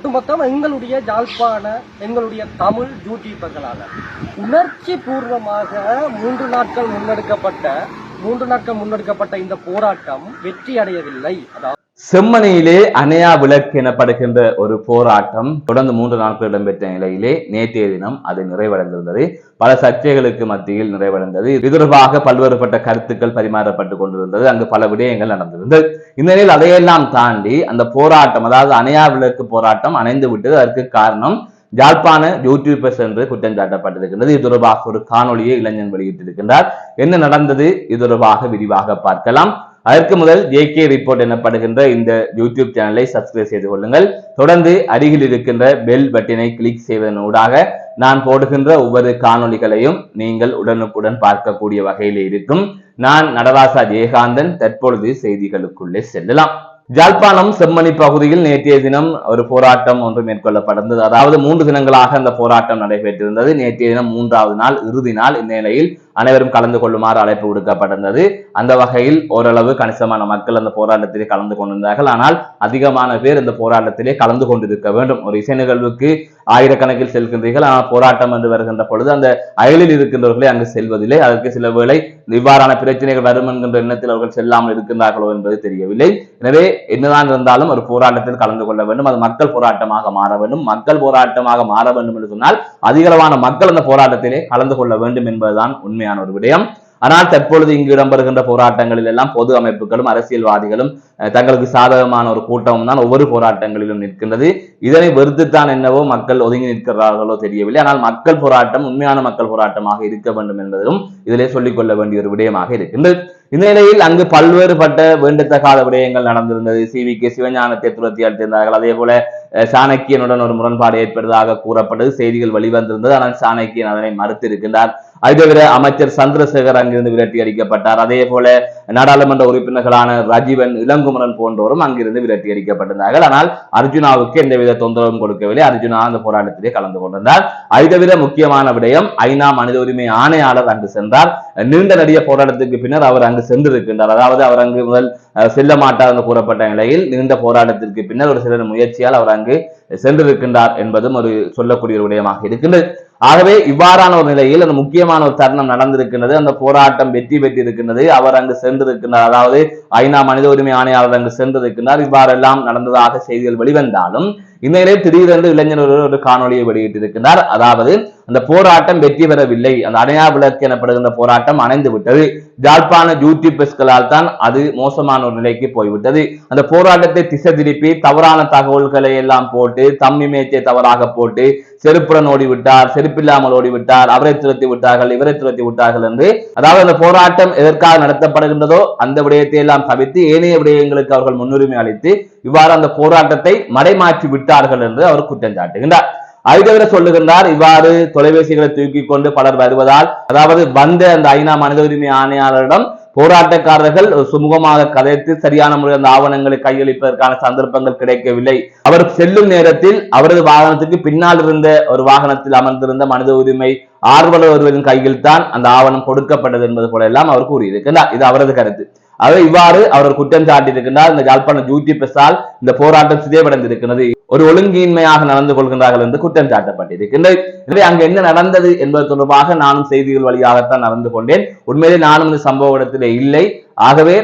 ஒட்டுமொத்தம் எங்களுடைய யாழ்ப்பாண எங்களுடைய தமிழ் யூடியூபர்களால உணர்ச்சி பூர்வமாக 3 நாட்கள் முன்னெடுக்கப்பட்ட இந்த போராட்டம் வெற்றி அடையவில்லை. அதாவது செம்மணியிலே அணையா விளக்கு எனப்படுகின்ற ஒரு போராட்டம் தொடர்ந்து 3 நாட்கள் இடம்பெற்ற நிலையிலே நேற்றைய தினம் அது நிறைவடைந்திருந்தது. பல சர்ச்சைகளுக்கு மத்தியில் நிறைவடைந்தது. இது தொடர்பாக பல்வேறுபட்ட கருத்துக்கள் பரிமாறப்பட்டுக் கொண்டிருந்தது. அங்கு பல விடயங்கள் நடந்திருந்தது. இந்த நிலையில் அதையெல்லாம் தாண்டி அந்த போராட்டம், அதாவது அணையா விளக்கு போராட்டம் அணைந்து விட்டது. அதற்கு காரணம் யாழ்ப்பாண யூடியூபர்ஸ் என்று குற்றம் சாட்டப்பட்டிருக்கின்றது. இது தொடர்பாக ஒரு காணொலியை இளைஞன் வெளியிட்டிருக்கின்றார். என்ன நடந்தது இது தொடர்பாக விரிவாக பார்க்கலாம். அதற்கு முதல் JK ரிப்போர்ட் எனப்படுகின்ற இந்த யூடியூப் சேனலை சப்ஸ்கிரைப் செய்து கொள்ளுங்கள். தொடர்ந்து அருகில் இருக்கின்ற பெல் பட்டினை கிளிக் செய்வதன் ஊடாக நான் போடுகின்ற ஒவ்வொரு காணொலிகளையும் நீங்கள் உடனுக்குடன் பார்க்கக்கூடிய வகையில் இருக்கும். நான் நடராசா ஜெயகாந்தன். தற்பொழுது செய்திகளுக்குள்ளே செல்லலாம். யாழ்ப்பாணம் செம்மணி பகுதியில் நேற்றைய தினம் ஒரு போராட்டம் ஒன்று மேற்கொள்ளப்பட்டது. அதாவது 3 தினங்களாக அந்த போராட்டம் நடைபெற்றிருந்தது. நேற்றைய தினம் 3வது நாள், இறுதி நாள். இந்த நிலையில் அனைவரும் கலந்து கொள்ளுமாறு அழைப்பு விடுக்கப்பட்டிருந்தது. அந்த வகையில் ஓரளவு கணிசமான மக்கள் அந்த போராட்டத்திலே கலந்து கொண்டிருந்தார்கள். ஆனால் அதிகமான பேர் இந்த போராட்டத்திலே கலந்து கொண்டிருக்க வேண்டும். ஒரு இசை நிகழ்வுக்கு ஆயிரக்கணக்கில் செல்கின்றீர்கள். ஆனால் போராட்டம் என்று வருகின்ற பொழுது அந்த அயலில் இருக்கின்றவர்களை அங்கு செல்வதில்லை. அதற்கு சில வேளை இவ்வாறான பிரச்சனைகள் வரும் என்கின்ற எண்ணத்தில் அவர்கள் செல்லாமல் இருக்கின்றார்களோ என்பது தெரியவில்லை. எனவே என்னதான் இருந்தாலும் ஒரு போராட்டத்தில் கலந்து கொள்ள வேண்டும். அது மக்கள் போராட்டமாக மாற வேண்டும். மக்கள் போராட்டமாக மாற வேண்டும் என்று சொன்னால் அதிகளவான மக்கள் அந்த போராட்டத்திலே கலந்து கொள்ள வேண்டும் என்பதுதான் உண்மையான ஒரு விடயம். ஆனால் தற்பொழுது இங்கு இடம்பெறுகின்ற போராட்டங்களில் எல்லாம் பொது அமைப்புகளும் அரசியல்வாதிகளும் தங்களுக்கு சாதகமான ஒரு கூட்டமும் தான் ஒவ்வொரு போராட்டங்களிலும் நிற்கின்றது. இதனை வெறுத்துத்தான் என்னவோ மக்கள் ஒதுங்கி நிற்கிறார்களோ தெரியவில்லை. ஆனால் மக்கள் போராட்டம் உண்மையான மக்கள் போராட்டமாக இருக்க வேண்டும் என்பதும் இதிலே சொல்லிக் கொள்ள வேண்டிய ஒரு விடயமாக இருக்கின்றது. இந்த நிலையில் அங்கு பல்வேறுபட்ட வேண்டத்தகாத விடயங்கள் நடந்திருந்தது. CVK சிவஞானத்தை துரத்தி அளித்திருந்தார்கள். அதே போல சாணக்கியனுடன் ஒரு முரண்பாடு ஏற்பட்டதாக கூறப்பட்டது. செய்திகள் வெளிவந்திருந்தது. ஆனால் சாணக்கியன் அதனை மறுத்திருக்கின்றார். அது தவிர அமைச்சர் சந்திரசேகர் அங்கிருந்து விரட்டி அடிக்கப்பட்டார். அதே போல நாடாளுமன்ற உறுப்பினர்களான ரஜீவன், இளங்குமரன் போன்றோரும் அங்கிருந்து விரட்டி அடிக்கப்பட்டிருந்தார்கள். ஆனால் அர்ஜுனாவுக்கு எந்தவித தொந்தரவும் கொடுக்கவில்லை. அர்ஜுனா அந்த போராட்டத்திலே கலந்து கொண்டிருந்தார். அது தவிர முக்கியமான விடயம், ஐநா மனித உரிமை ஆணையாளர் அங்கு சென்றார். நீண்ட நெடிய போராட்டத்துக்கு பின்னர் அவர் அங்கு சென்றிருக்கின்றார். அதாவது அவர் அங்கு முதல் செல்ல மாட்டார் என்று கூறப்பட்ட நிலையில் நீண்ட போராட்டத்திற்கு பின்னர் ஒரு சிலர் முயற்சியால் அவர் அங்கு சென்றிருக்கின்றார் என்பதும் ஒரு சொல்லக்கூடிய ஒரு விடயமாக இருக்கின்றது. ஆகவே இவ்வாறான ஒரு நிலையில் அந்த முக்கியமான ஒரு தருணம் நடந்திருக்கின்றது. அந்த போராட்டம் வெற்றி பெற்றிருக்கின்றது. அவர் அங்கு சென்றிருக்கின்றார். அதாவது ஐநா மனித உரிமை ஆணையாளர் அங்கு சென்றிருக்கின்றார். இவ்வாறெல்லாம் நடந்ததாக செய்திகள் வெளிவந்தாலும் இந்த நிலையில் திடீரென்று இளைஞர் ஒரு காணொலியை வெளியிட்டிருக்கிறார். அதாவது அந்த போராட்டம் வெற்றி பெறவில்லை, அந்த அணையா விளக்கு எனப்படுகின்ற போராட்டம் அணைந்து விட்டது. யாழ்ப்பாண யூடியூபர்ஸ்களால் தான் அது மோசமான ஒரு நிலைக்கு போய்விட்டது. அந்த போராட்டத்தை திசை திருப்பி தவறான தகவல்களை எல்லாம் போட்டு, தம்மி மேய்ச்சை தவறாக போட்டு, செருப்புடன் ஓடிவிட்டார், செருப்பில்லாமல் ஓடிவிட்டார், அவரை துரத்தி விட்டார்கள், இவரை துரத்தி விட்டார்கள் என்று, அதாவது அந்த போராட்டம் எதற்காக நடத்தப்படுகின்றதோ அந்த விடயத்தை எல்லாம் தவிர்த்து ஏனைய விடயங்களுக்கு அவர்கள் முன்னுரிமை அளித்து இவ்வாறு அந்த போராட்டத்தை மடைமாற்றி விட்டார்கள் என்று அவர் குற்றம் சாட்டுகின்றார். அதுதவிர சொல்லுகின்றார், இவ்வாறு தொலைபேசிகளை தூக்கி கொண்டு பலர் வருவதால், அதாவது வந்த அந்த ஐநா மனித உரிமை ஆணையாளரிடம் போராட்டக்காரர்கள் சுமூகமாக கதைத்து சரியான முறையில் அந்த ஆவணங்களை கையளிப்பதற்கான சந்தர்ப்பங்கள் கிடைக்கவில்லை. அவர் செல்லும் நேரத்தில் அவரது வாகனத்துக்கு பின்னால் இருந்த ஒரு வாகனத்தில் அமர்ந்திருந்த மனித உரிமை ஆர்வலர் ஒருவரின் கையில் தான் அந்த ஆவணம் கொடுக்கப்பட்டது என்பது போல எல்லாம் அவர் கூறியிருக்கிறார். இது அவரது கருத்து. அவர் இவ்வாறு அவர் குற்றம் சாட்டியிருக்கின்றார். இந்த யாழ்ப்பாண யூடியூபர்ஸால் இந்த போராட்டம் சிதைவடைந்திருக்கிறது, ஒரு ஒழுங்கின்மையாக நடந்து கொள்கின்றார்கள் என்று குற்றம் சாட்டப்பட்டிருக்கின்றது. எனவே அங்கு என்ன நடந்தது என்பது தொடர்பாக நானும் செய்திகள் வழியாகத்தான் நடந்து கொண்டேன். உண்மையிலே நானும் இந்த சம்பவ இடத்திலே இல்லை. ஆகவே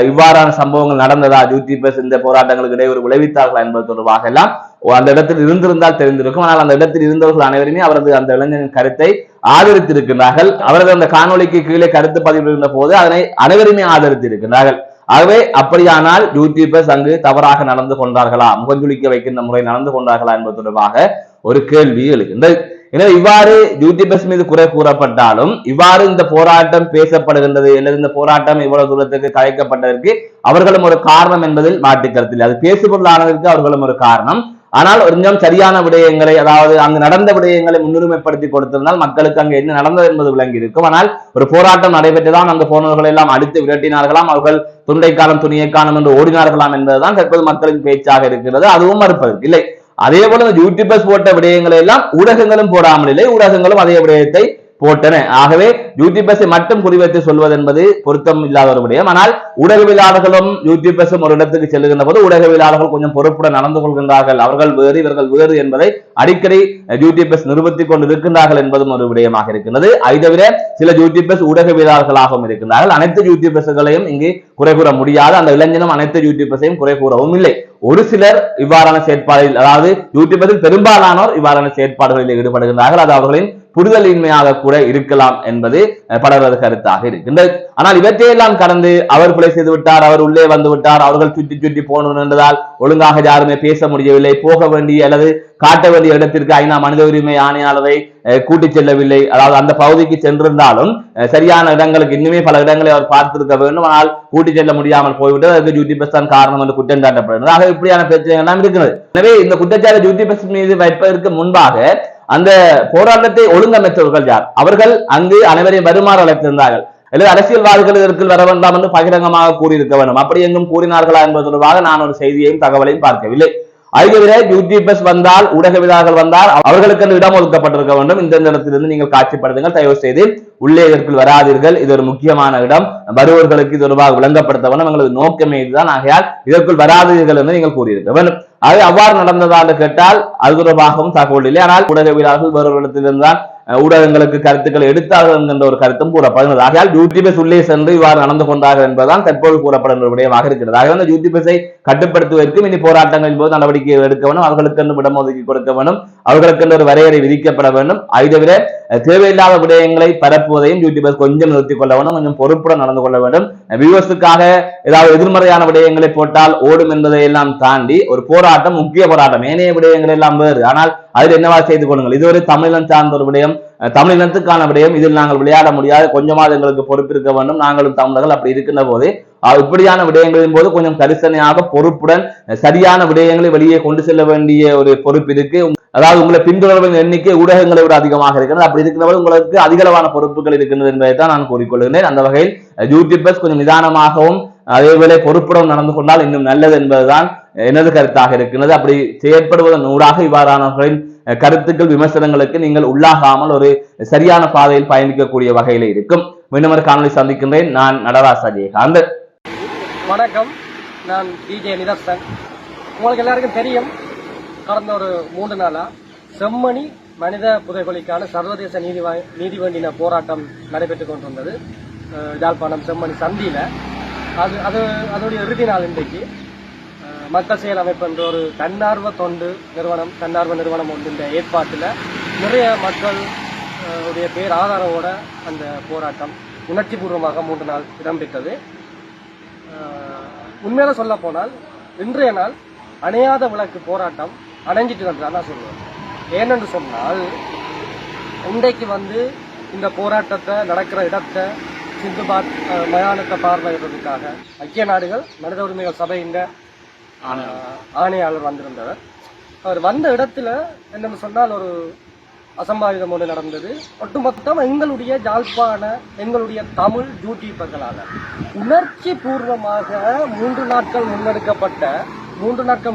இவ்வாறான சம்பவங்கள் நடந்ததா, யூடியூபர்ஸ் இந்த போராட்டங்களுக்கு இடையூறு விளைவித்தார்களா என்பது தொடர்பாக எல்லாம் அந்த இடத்தில் இருந்திருந்தால் தெரிந்திருக்கும். ஆனால் அந்த இடத்தில் இருந்தவர்கள் அனைவருமே அவரது அந்த இளைஞரின் கருத்தை ஆதரித்திருக்கிறார்கள். அவரது அந்த காணொலிக்கு கீழே கருத்து பதிவு இருந்த போது அதனை அனைவருமே ஆதரித்திருக்கிறார்கள். ஆகவே அப்படியானால் யூடியூபர்ஸ் அங்கு தவறாக நடந்து கொண்டார்களா, முகஞ்சுளிக்க வைக்கின்ற முறை நடந்து கொண்டார்களா என்பது தொடர்பாக ஒரு கேள்வி எழுகின்றது. எனவே இவ்வாறு யூடியூபர்ஸ் மீது குறை கூறப்பட்டாலும் இவ்வாறு இந்த போராட்டம் பேசப்படுகின்றது அல்லது இந்த போராட்டம் இவ்வளவு தூரத்துக்கு கலைக்கப்பட்டதற்கு அவர்களும் ஒரு காரணம் என்பதில் மாற்று கருத்தில், அது பேசுபொருளானதற்கு அவர்களும் ஒரு காரணம். ஆனால் கொஞ்சம் சரியான விடயங்களை, அதாவது அங்கு நடந்த விடயங்களை முன்னுரிமைப்படுத்தி கொடுத்திருந்தால் மக்களுக்கு அங்கு என்ன நடந்தது என்பது விளங்கி இருக்கும். ஆனால் ஒரு போராட்டம் நடைபெற்றுதான் அங்கு போனவர்கள் எல்லாம் அடித்து விரட்டினார்களாம், அவர்கள் துண்டைக்காலம் துணியைக்காலம் என்று ஓடினார்களாம் என்பதுதான் தற்போது மக்களின் பேச்சாக இருக்கிறது. அதுவும் மறுப்பதற்கு இல்லை. அதே போல யூடியூபர்ஸ் போட்ட விடயங்களை எல்லாம் ஊடகங்களும் போடாமல் இல்லை, ஊடகங்களும் அதே விடயத்தை போட்டன. ஆகவே யூடியூபர்ஸை மட்டும் குறிவைத்து சொல்வது என்பது பொருத்தம் இல்லாத ஒரு விடயம். ஆனால் ஊடகவியலாளர்களும் யூடியூபர்ஸும் ஒரு இடத்துக்கு செல்லுகின்ற போது ஊடகவியலாளர்கள் கொஞ்சம் பொறுப்புடன் நடந்து கொள்கின்றார்கள், அவர்கள் வேறு இவர்கள் வேறு என்பதை அடிக்கடி யூடியூபர்ஸ் நிரூபித்துக் கொண்டு இருக்கின்றார்கள் என்பதும் ஒரு விடயமாக இருக்கின்றது. அதை தவிர சில யூடியூபர்ஸ் ஊடகவியலாளர்களாகவும் இருக்கின்றார்கள். அனைத்து யூடியூபர்ஸ்களையும் இங்கு குறை கூற முடியாது, அந்த இளைஞனும் அனைத்து யூடியூபர்ஸையும் குறை கூறவும் இல்லை. ஒரு சிலர் இவ்வாறான செயற்பாடுகளில், அதாவது யூடியூபரில் பெரும்பாலானோர் இவ்வாறான செயற்பாடுகளில் ஈடுபடுகின்றார்கள், அது அவர்களின் புரிதலின்மையாக கூட இருக்கலாம் என்பது பலரது கருத்தாக இருக்கின்றது. ஆனால் இவற்றையெல்லாம் கடந்து அவர் கொலை செய்து விட்டார், அவர் உள்ளே வந்து விட்டார், அவர்கள் சுற்றி சுற்றி போகணும் என்றதால் ஒழுங்காக யாருமே பேச முடியவில்லை, போக வேண்டிய அல்லது காட்ட வேண்டிய இடத்திற்கு ஐநா மனித உரிமை ஆணையாளரை கூட்டிச் செல்லவில்லை, அதாவது அந்த பகுதிக்கு சென்றிருந்தாலும் சரியான இடங்களுக்கு இன்னுமே பல இடங்களை அவர் பார்த்திருக்க வேண்டும், ஆனால் கூட்டிச் செல்ல முடியாமல் போய்விட்டது, அதுக்கு யூடியூபர்ஸ் தான் காரணம் என்று குற்றம் சாட்டப்படுகிறது. ஆக இப்படியான பிரச்சனைகள் எல்லாம் இருக்கிறது. எனவே இந்த குற்றச்சாட்டு யூடியூபர்ஸ் மீது வைப்பதற்கு முன்பாக அந்த போராட்டத்தை ஒழுங்கமைத்தவர்கள் யார்? அவர்கள் அங்கு அனைவரையும் வருமாறு அழைத்திருந்தார்கள், அல்லது அரசியல்வாதிகள் இதற்கு வர வேண்டாம் என்று பகிரங்கமாக கூறியிருக்க வேண்டும். அப்படி எங்கும் கூறினார்களா என்பது தொடர்பாக நான் ஒரு செய்தியையும் தகவலையும் பார்க்கவில்லை. அதுவிட யூடியூபர்ஸ் வந்தால், ஊடகவியலாளர்கள் வந்தால் அவர்களுக்கு இடம் ஒதுக்கப்பட்டிருக்க வேண்டும். இந்த இடத்திலிருந்து நீங்கள் காட்சிப்படுத்துங்கள், தயவு செய்து உள்ளே இதற்குள் வராதீர்கள், இது ஒரு முக்கியமான இடம், வருவர்களுக்கு இது தொடர்பாக விளங்கப்படுத்த வேண்டும், எங்களது நோக்கமே இதுதான், ஆகையால் இதற்குள் வராதீர்கள் என்று நீங்கள் கூறியிருக்க வேண்டும். அது அவ்வாறு நடந்ததா என்று கேட்டால் அது தொடர்பாகவும் தகவல் இல்லை. ஆனால் ஊடகவியலாளர்கள் வேறொரு இடத்திலிருந்தான் ஊடகங்களுக்கு கருத்துக்களை எடுத்தார்கள் என்கின்ற ஒரு கருத்தும் கூறப்படுகிறது. ஆகையால் யூடியூபர்ஸ் உள்ளே சென்று இவ்வாறு நடந்து கொண்டார்கள் என்பதுதான் தற்போது கூறப்படுகின்ற விடயமாக இருக்கிறது. ஆகவே அந்த யூடியூபர்ஸை கட்டுப்படுத்துவதற்கும் இனி போராட்டங்களின் போது நடவடிக்கை எடுக்க வேண்டும், அவர்களுக்கு இடம் ஒதுக்கி கொடுக்க வேண்டும், அவர்களுக்கு ஒரு வரையறை விதிக்கப்பட வேண்டும். அதை தவிர தேவையில்லாத விடயங்களை பரப்புவதையும் யூடியூபர்ஸ் கொஞ்சம் நிறுத்திக் கொள்ள வேண்டும், கொஞ்சம் பொறுப்புடன் நடந்து கொள்ள வேண்டும். வியூவர்ஸுக்காக ஏதாவது எதிர்மறையான விடயங்களை போட்டால் ஓடும் என்பதை எல்லாம் தாண்டி ஒரு போராட்டம், முக்கிய போராட்டம், ஏனைய விடயங்கள் எல்லாம் வேறு, ஆனால் அதில் என்னவா செய்து கொள்ளுங்கள், இது ஒரு தமிழன் சார்ந்த ஒரு விடயம், தமிழினத்துக்கான விடயம், இதில் நாங்கள் விளையாட முடியாது, கொஞ்சமாவது எங்களுக்கு பொறுப்பு இருக்க வேண்டும், நாங்களும் தமிழர்கள். அப்படி இருக்கின்ற போது இப்படியான விடயங்களின் போது கொஞ்சம் கரிசனையாக பொறுப்புடன் சரியான விடயங்களை வெளியே கொண்டு செல்ல வேண்டிய ஒரு பொறுப்பு இருக்கு. அதாவது உங்களை பின்தொடர்பின் எண்ணிக்கை ஊடகங்களை விட அதிகமாக இருக்கிறது. அப்படி இருக்கிறவர்கள் உங்களுக்கு அதிகளவான பொறுப்புகள் இருக்கின்றது என்பதை தான் நான் கூறிக்கொள்கிறேன். அந்த வகையில் யூடியூபர்ஸ் கொஞ்சம் நிதானமாகவும் அதேவேளை பொறுப்புடன் நடந்து கொண்டால் இன்னும் நல்லது என்பதுதான் எனது கருத்தாக இருக்கின்றது. அப்படி செயற்படுவதன் ஊடாக இவ்வாறானவர்களின் கருத்துக்கள், விமர்சனங்களுக்கு நீங்கள் உள்ளாகாமல் ஒரு சரியான பாதையில் பயணிக்கக்கூடிய வகையில் இருக்கும். மீண்டும் ஒரு காணொலி சந்திக்கின்றேன். நான் நடராஜ் அஜயகாந்த். வணக்கம், நான் டிஜே நிதர்சன். உங்களுக்கு எல்லாருக்கும் தெரியும், கடந்த ஒரு 3 நாளா செம்மணி மனித புதைகுழிக்கான சர்வதேச நீதி வேண்டின போராட்டம் நடைபெற்றுக் கொண்டிருந்தது யாழ்ப்பாணம் செம்மணி சந்தியில. அதோடைய இறுதி நாள் இன்றைக்கு மக்கள் செயல் அமைப்பு என்ற ஒரு தன்னார்வ நிறுவனம் ஒன்றின் ஏற்பாட்டில் நிறைய மக்கள் உடைய பேர் ஆதாரவோட அந்த போராட்டம் உணர்ச்சி பூர்வமாக 3 நாள் இடம்பெற்றது. உண்மையில சொல்ல போனால் இன்றைய நாள் அணையாத விளக்கு போராட்டம் அணைஞ்சிட்டு தான் நான் சொல்லுவேன். ஏனென்று சொன்னால் இன்றைக்கு இந்த போராட்டத்தை நடக்கிற இடத்தை சிந்துபாத் மயானத்தை பார்வையிடுறதுக்காக ஐக்கிய நாடுகள் மனித உரிமைகள் சபையின் ஆணையாளர் வந்திருந்தவர். அவர் வந்த இடத்துல என்னன்னு சொன்னால் ஒரு அசம்பாவிதம் ஒன்று நடந்தது. ஒட்டுமொத்தம் எங்களுடைய தமிழ் யூடியூபர்களால் உணர்ச்சி பூர்வமாக 3 நாட்கள்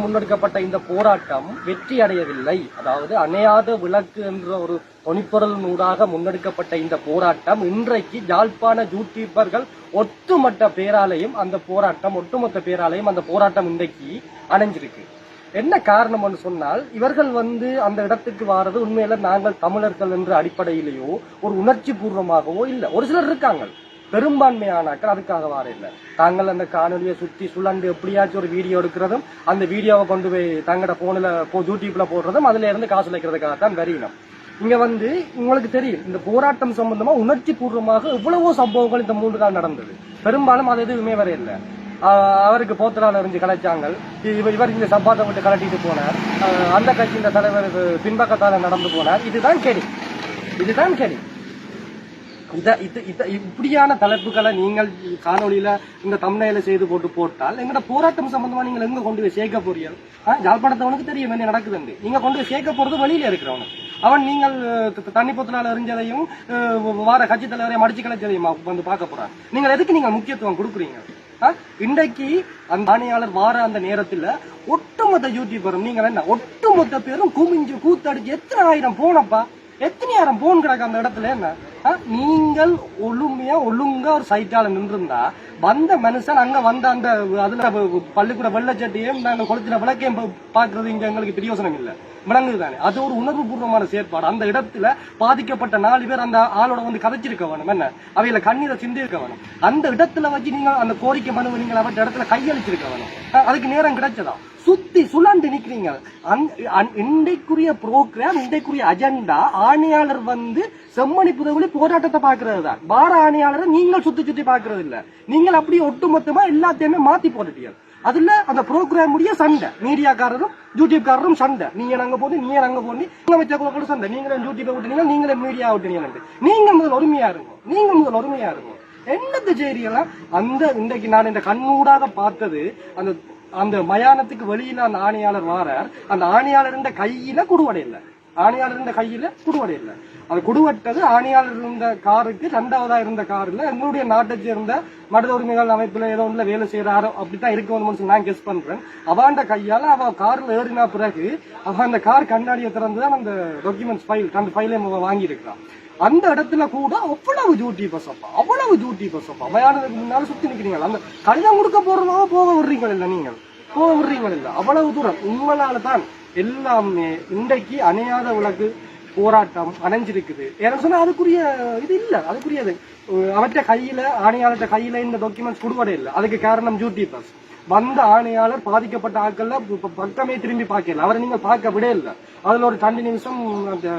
முன்னெடுக்கப்பட்ட இந்த போராட்டம் வெற்றி அடையவில்லை. அதாவது அணையாத விளக்கு என்ற ஒரு தொனிப்பொருளினூடாக முன்னெடுக்கப்பட்ட இந்த போராட்டம் இன்றைக்கு யாழ்ப்பாண யூடியூபர்கள் ஒட்டுமொத்த பேராலையும் அந்த போராட்டம் இன்றைக்கு அணைஞ்சிருக்கு. என்ன காரணம்னு சொன்னால் இவர்கள் அந்த இடத்துக்கு வாரது உண்மையில நாங்கள் தமிழர்கள் என்ற அடிப்படையிலேயோ ஒரு உணர்ச்சி பூர்வமாகவோ இல்லை. ஒரு சிலர் இருக்காங்க, பெரும்பான்மையானாக்கள் அதுக்காக வார இல்லை. தாங்கள் அந்த காணொலியை சுற்றி சுழண்டு எப்படியாச்சும் ஒரு வீடியோ எடுக்கிறதும் அந்த வீடியோவை கொண்டு போய் தங்களோட போன்ல யூடியூப்ல போடுறதும் அதுல இருந்து காசு வைக்கிறதுக்காகத்தான் வரையினோம். இங்க உங்களுக்கு தெரியும், இந்த போராட்டம் சம்பந்தமா உணர்ச்சி பூர்வமாக எவ்வளவோ சம்பவங்கள் இந்த 3 நாள் நடந்தது. பெரும்பாலும் அது எதுவுமே வரையில்லை. அவருக்கு போத்தலால் எறிஞ்சு கலைச்சாங்க, இவர் இந்த சப்பாத்தை விட்டு கலட்டிட்டு போனார், அந்த கட்சியின் தலைவர் பின்பக்கத்தால நடந்து போனார். இதுதான் கேடி. இப்படியான தலைப்புகளை நீங்கள் காணொலியில இந்த தமிழையில செய்து போட்டால் எங்கட போராட்டம் சம்பந்தமா நீங்கள் எங்க கொண்டு போய் சேர்க்க போறீர்கள்? ஜாழ்ப்பாணத்தவனுக்கு தெரியும் என்ன நடக்குதுன்னு. நீங்க கொண்டு போய் சேர்க்க போறது வெளியில இருக்கிறவனுக்கு. அவன் நீங்கள் தண்ணி பொத்தலால் எறிஞ்சதையும் வார கட்சி தலைவரையும் மடிச்சு கலைச்சதையும் பார்க்க போறான். நீங்கள் எதுக்கு நீங்கள் முக்கியத்துவம் கொடுக்குறீங்க? இன்றைக்கு அந்த ஆணையாளர் வார அந்த நேரத்தில் ஒட்டுமொத்த யூடியூபரும் நீங்கள் என்ன ஒட்டுமொத்த பேரும் குமிஞ்சு கூத்தடிச்சு எத்தனை ஆயிரம் போனப்பா, எத்தனையாயிரம் போன் கிடக்கு அந்த இடத்துல என்ன? நீங்கள் ஒழுங்கா ஒரு சைட்டால நின்றுருந்தா வந்த மனுஷன் அங்க வந்த அந்த அதுல பள்ளிக்கூட வெள்ளச்சட்டியும் நாங்க கொளுத்தின விளக்கையும் பாக்குறது இங்க எங்களுக்கு பிரயோசனம் இல்லை. விளங்குதுதானே? அது ஒரு உணர்வு பூர்வமான செயற்பாடு. அந்த இடத்துல பாதிக்கப்பட்ட 4 பேர் அந்த ஆளோட வந்து கதைச்சிருக்க வேணும். என்ன அவையில கண்ணீரை சிந்திருக்க வேணும். அந்த இடத்துல வச்சு நீங்க அந்த கோரிக்கை மனு நீங்கள் அவற்ற இடத்துல கையளிச்சிருக்க வேணும். அதுக்கு நேரம் கிடைச்சதா? சுத்தி சுழண்டு நிக்கிறீங்க. இன்றைக்குரிய புரோகிராம், இன்றைக்குரிய அஜெண்டா ஆணையாளர் வந்து செம்மணி புதவுல போராட்டத்தை பாக்குறது தான். வார ஆணையாளரை நீங்கள் சுத்தி பாக்குறது இல்ல. நீங்கள் அப்படியே ஒட்டுமொத்தமா எல்லாத்தையுமே மாத்தி போட்டுட்டீங்க. அதுல அந்த ப்ரோக்ராம் முடிய சண்டை, மீடியாக்காரரும் யூடியூப் காரரும் சண்டை. நீங்க அங்க போட்டு நீங்க அங்க போட்டு நீங்க வச்ச கூட சண்டை. நீங்களே யூடியூப் விட்டுனீங்க, நீங்களே மீடியா விட்டுனீங்க. நீங்க முதல் ஒருமையா இருக்கும். என்னது செய்தியெல்லாம் அந்த இன்றைக்கு நான் இந்த கண்ணூடாக பார்த்தது அந்த மயானத்துக்கு வெளியில அந்த ஆணையாளர் வாரார். அந்த ஆணையாளர் கையில குடுவடையில்லை. அது குடுவட்டது ஆணையாளர் இருந்த காருக்கு, 2வதா இருந்த கார்ல எங்களுடைய நாட்டை சேர்ந்த மனித உரிமைகள் அமைப்புல ஏதோ ஒன்றுல வேலை செய்யறாரோ அப்படித்தான் இருக்கணும்னு நான் கெஸ் பண்றேன். அவாண்ட கையால அவ கார்ல ஏறினா பிறகு அவ அந்த கார் கண்ணாடியை திறந்துதான் அந்த டாக்குமெண்ட்ஸ் ஃபைல், அந்த ஃபைலை வாங்கி இருக்கிறான். அந்த இடத்துல கூட அவ்வளவு டியூட்டி பசப்பா மயானத்துக்கு முன்னால சுத்தி நிக்கிறீங்க. அந்த கடிதம் கொடுக்க போறவங்க போக விடுறீங்க இல்ல. அவ்வளவு தூரம் உங்களால தான் எல்லாமே இன்றைக்கு அணையாத விளக்கு போராட்டம் அணைஞ்சிருக்குது. ஏன்னு சொன்னா அதுக்குரிய இது இல்ல. அதுக்குரியது அவற்ற கையில, ஆணையாளர்கிட்ட கையில இந்த டாக்குமெண்ட்ஸ் கொடுவடை இல்லை. அதுக்கு காரணம் டியூட்டி பஸ். வந்த ஆணையாளர் பாதிக்கப்பட்ட ஆட்கள்ல பக்கமே திரும்பி பார்க்கல. அவரை நீங்க பார்க்க விட இல்லை. அதுல ஒரு 2 நிமிஷம் அந்த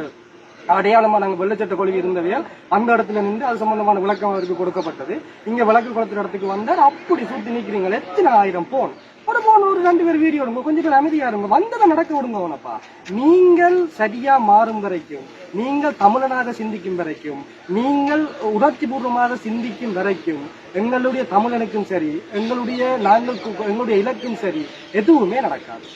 அடையாளமா நாங்க வெள்ளச்சட்ட கொள்கை இருந்தவையால் அந்த இடத்துல நின்று அது சம்பந்தமான விளக்கம் அவருக்கு கொடுக்கப்பட்டது. இங்க விளக்கு கொடுத்த இடத்துக்கு வந்தார். அப்படி சுத்தி நிக்கிறீங்களே, எத்தனை ஆயிரம் போன் ஒரு 2 பேர் வீடியோ எடுங்க, கொஞ்சம் பேர் அமைதியா இருங்க, வந்ததை நடக்க விடுங்க. உனப்பா நீங்கள் சரியா மாறும் வரைக்கும், நீங்கள் தமிழனாக சிந்திக்கும் வரைக்கும், நீங்கள் உணர்ச்சி பூர்வமாக சிந்திக்கும் வரைக்கும் எங்களுடைய தமிழனுக்கும் சரி, எங்களுடைய இலக்கும் சரி, எதுவுமே நடக்காது.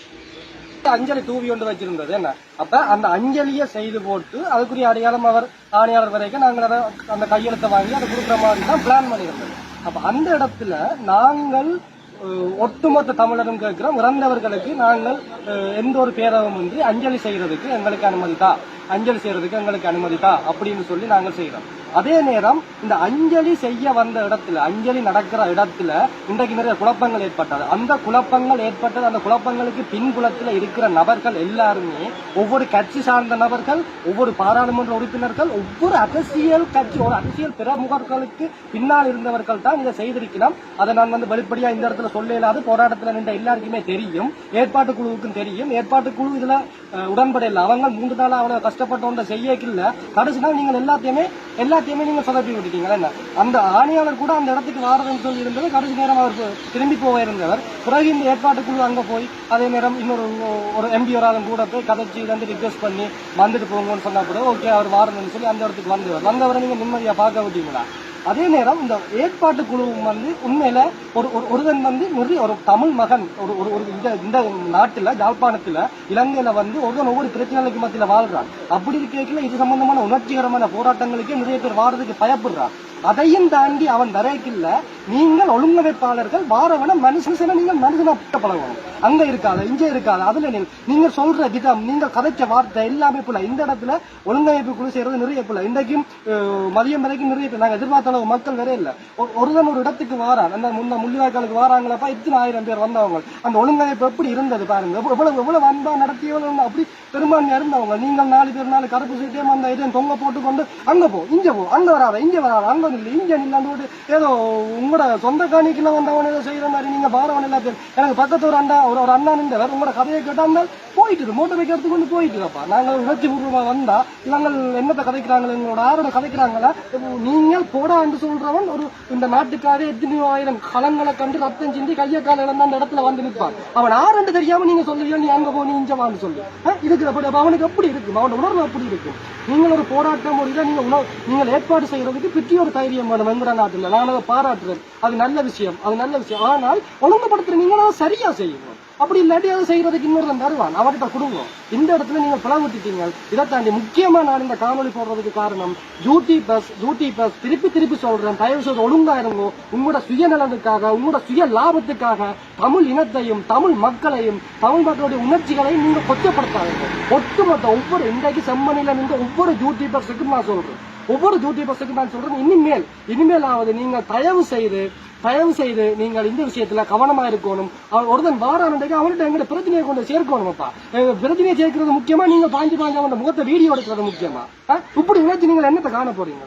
அஞ்சலி தூவி கொண்டு வச்சிருந்தது என்ன? அப்ப அந்த அஞ்சலியை செய்து போட்டு அதுக்குரிய அடையாளம் அவர் ஆணையாளர் வரைக்கும் நாங்கள் அதை அந்த கையெழுத்தை வாங்கி அதை கொடுக்குற மாதிரி தான் பிளான் பண்ணியிருந்தது. அப்ப அந்த இடத்துல நாங்கள் ஒட்டுமொத்த தமிழரும் கேட்கிறோம், இறந்தவர்களுக்கு நாங்கள் எந்த ஒரு பேரவும் இன்றி அஞ்சலி செய்யறதுக்கு எங்களுக்கு அனுமதித்தா அப்படின்னு சொல்லி நாங்கள் செய்யறோம். அதே நேரம் இந்த அஞ்சலி செய்ய வந்த இடத்துல, அஞ்சலி நடக்கிற இடத்துல இன்றைக்கு நிறைய குழப்பங்கள் ஏற்பட்டது. அந்த குழப்பங்களுக்கு பின்புலத்தில் இருக்கிற நபர்கள் எல்லாருமே ஒவ்வொரு கட்சி சார்ந்த நபர்கள், ஒவ்வொரு பாராளுமன்ற உறுப்பினர்கள், ஒவ்வொரு அரசியல் கட்சி, ஒரு அரசியல் பிரமுகர்களுக்கு பின்னால் இருந்தவர்கள் தான் இதை செய்திருக்கலாம். அதை நான் வெளிப்படையா இந்த இடத்துல சொல்ல இயலாது. போராட்டத்தில் நின்ற எல்லாருக்குமே தெரியும், ஏற்பாட்டு குழுவுக்கும் தெரியும். ஏற்பாட்டு குழு இதுல உடன்படையில அவங்க 3 நாளா அவ்வளவு கஷ்டப்பட்டு செய்யல. கடைசி நாள் நீங்கள் எல்லாத்தையுமே நீங்க சொதப்பி விட்டுட்டீங்களா என்ன? அந்த ஆணையாளர் கூட அந்த இடத்துக்கு வாரதுன்னு சொல்லி இருந்தது. கடைசி நேரம் அவர் திரும்பி போக இருந்தவர். பிறகு இந்த ஏற்பாட்டு குழு அங்க போய் அதே நேரம் ஒரு எம்பி ஒரு கூட போய் கதைச்சி ரிக்வெஸ்ட் பண்ணி வந்துட்டு போங்கன்னு சொன்னா கூட ஓகே அவர் வாரதுன்னு சொல்லி அந்த இடத்துக்கு வந்தவரை நீங்க நிம்மதியா பார்க்க விட்டீங்களா? அதே நேரம் இந்த ஏற்பாட்டு குழுவும் உண்மையில ஒருவன் நிறைய ஒரு தமிழ் மகன் இந்த நாட்டுல, யாழ்ப்பாணத்துல, இலங்கையில ஒருவன் ஒவ்வொரு பிரச்சனைகளுக்கு மத்தியில வாழ்றான். அப்படி இருக்கையில இது சம்பந்தமான உணர்ச்சிகரமான போராட்டங்களுக்கே நிறைய பேர் வாரதுக்கு பயப்படுறான். அதையும் தாண்டி அவன் வரைக்கில்ல. நீங்கள் ஒழுங்கமைப்பாளர்கள் வாரவன மனுஷன நீங்கள் மனுஷனா பழகணும். அங்க இருக்காது, இங்க இருக்காது. அதுல நீங்க சொல்ற விதம், நீங்கள் கதைச்ச வார்த்தை எல்லாமே போல. இந்த இடத்துல ஒழுங்கமைப்பு குழு செய்யறது நிறைய போல. இன்றைக்கும் மதியம் வரைக்கும் நிறைய பேர், நாங்க எதிர்பார்த்த அளவு மக்கள் வேற இல்ல. ஒருவன் ஒரு இடத்துக்கு வாரான், அந்த முள்ளிவாய்க்காலுக்கு வாராங்களப்பா, இத்தனை 1000 பேர் வந்தவங்க. அந்த ஒழுங்கமைப்பு எப்படி இருந்தது பாருங்க. எவ்வளவு வந்தா நடத்தியவங்க அப்படி பெரும்பான்மையா இருந்தவங்க. நீங்கள் 4 பேர் 4 கருப்பு சீட்டையும் அந்த இதையும் தொங்க போட்டு கொண்டு அங்க போ, இங்க போ, அங்க வராத, இங்க வராத, அங்க இங்க நில்லாண்டு ஏதோ உங்களோட சொந்த காணிக்குள்ள வந்தவன் ஏதோ செய்யற மாதிரி நீங்க பாரவன் எல்லா பேர். எனக்கு பக்கத்து ஒரு அண்ணா நின்றவர் உங்களோட கதையை கேட்டால் போயிட்டு மோட்டர் பைக் எடுத்து கொண்டு போயிட்டுப்பா. நாங்கள் உணர்ச்சி பூர்வமா வந்தா இவங்க என்னத்தை கதைக்கிறாங்க, எங்களோட ஆரோட கதைக்கிறாங்களா? நீங்கள் போடா என்று சொல்றவன் ஒரு இந்த நாட்டுக்காரே எத்தனையோ 1000 களங்களை கண்டு ரத்தம் சிந்தி கைய கால இழந்த அந்த இடத்துல வந்து நிற்பான். அவன் ஆரண்டு தெரியாம நீங்க சொல்லுவீங்க, நீ அங்க போ, நீ இஞ்சவான்னு சொல்லி இதுக்கு அவனுக்கு எப்படி இருக்கும், அவனோட உணர்வு எப்படி இருக்கும்? நீங்கள் ஒரு போராட்டம் ஒரு இதை நீங்கள் ஏற்பாடு செய்யறதுக்கு பிற்றி ஒரு தைரியம் வேணும் எங்கிற நாட்டுல. நான் அதை பாராட்டுறேன். அது நல்ல விஷயம். ஆனால் ஒழுங்குபடுத்துற நீங்க சரியா செய்யணும். அப்படி இல்லாட்டி அதை செய்யறதுக்கு இன்னொருத்தன் தருவான், அவர்கிட்ட கொடுங்க. இந்த இடத்துல நீங்க பிளவுட்டீங்க. இதை தாண்டி முக்கியமா நான் இந்த காணொலி போடுறதுக்கு காரணம் யூடியூபர்ஸ் திருப்பி சொல்றேன், தயவு செய்து ஒழுங்கா இருங்க. உங்களோட சுயநலனுக்காக, உங்களோட சுய லாபத்துக்காக தமிழ் இனத்தையும் தமிழ் மக்களையும் தமிழ் மக்களுடைய உணர்ச்சிகளையும் நீங்க கொச்சப்படுத்தாதீங்க. ஒட்டுமொத்த ஒவ்வொரு இன்றைக்கு செம்மணில நின்ற ஒவ்வொரு யூடியூபர்ஸுக்கும் நான் சொல்றேன், இனிமேலாவது நீங்கள் தயவு செய்து நீங்கள் இந்த விஷயத்துல கவனமா இருக்கணும். ஒருத்தன் வாரானுக்கு அவன்கிட்ட எங்க பிரச்சனையை கொண்டு சேர்க்கணும்ப்பா. பிரச்சனையை சேர்க்கிறது முக்கியமா, நீங்க பாஞ்சு அவன் முகத்தை வீடியோ எடுக்கிறது முக்கியமா? இப்படி உணர்ச்சி நீங்கள் என்னத்தை காண போறீங்க?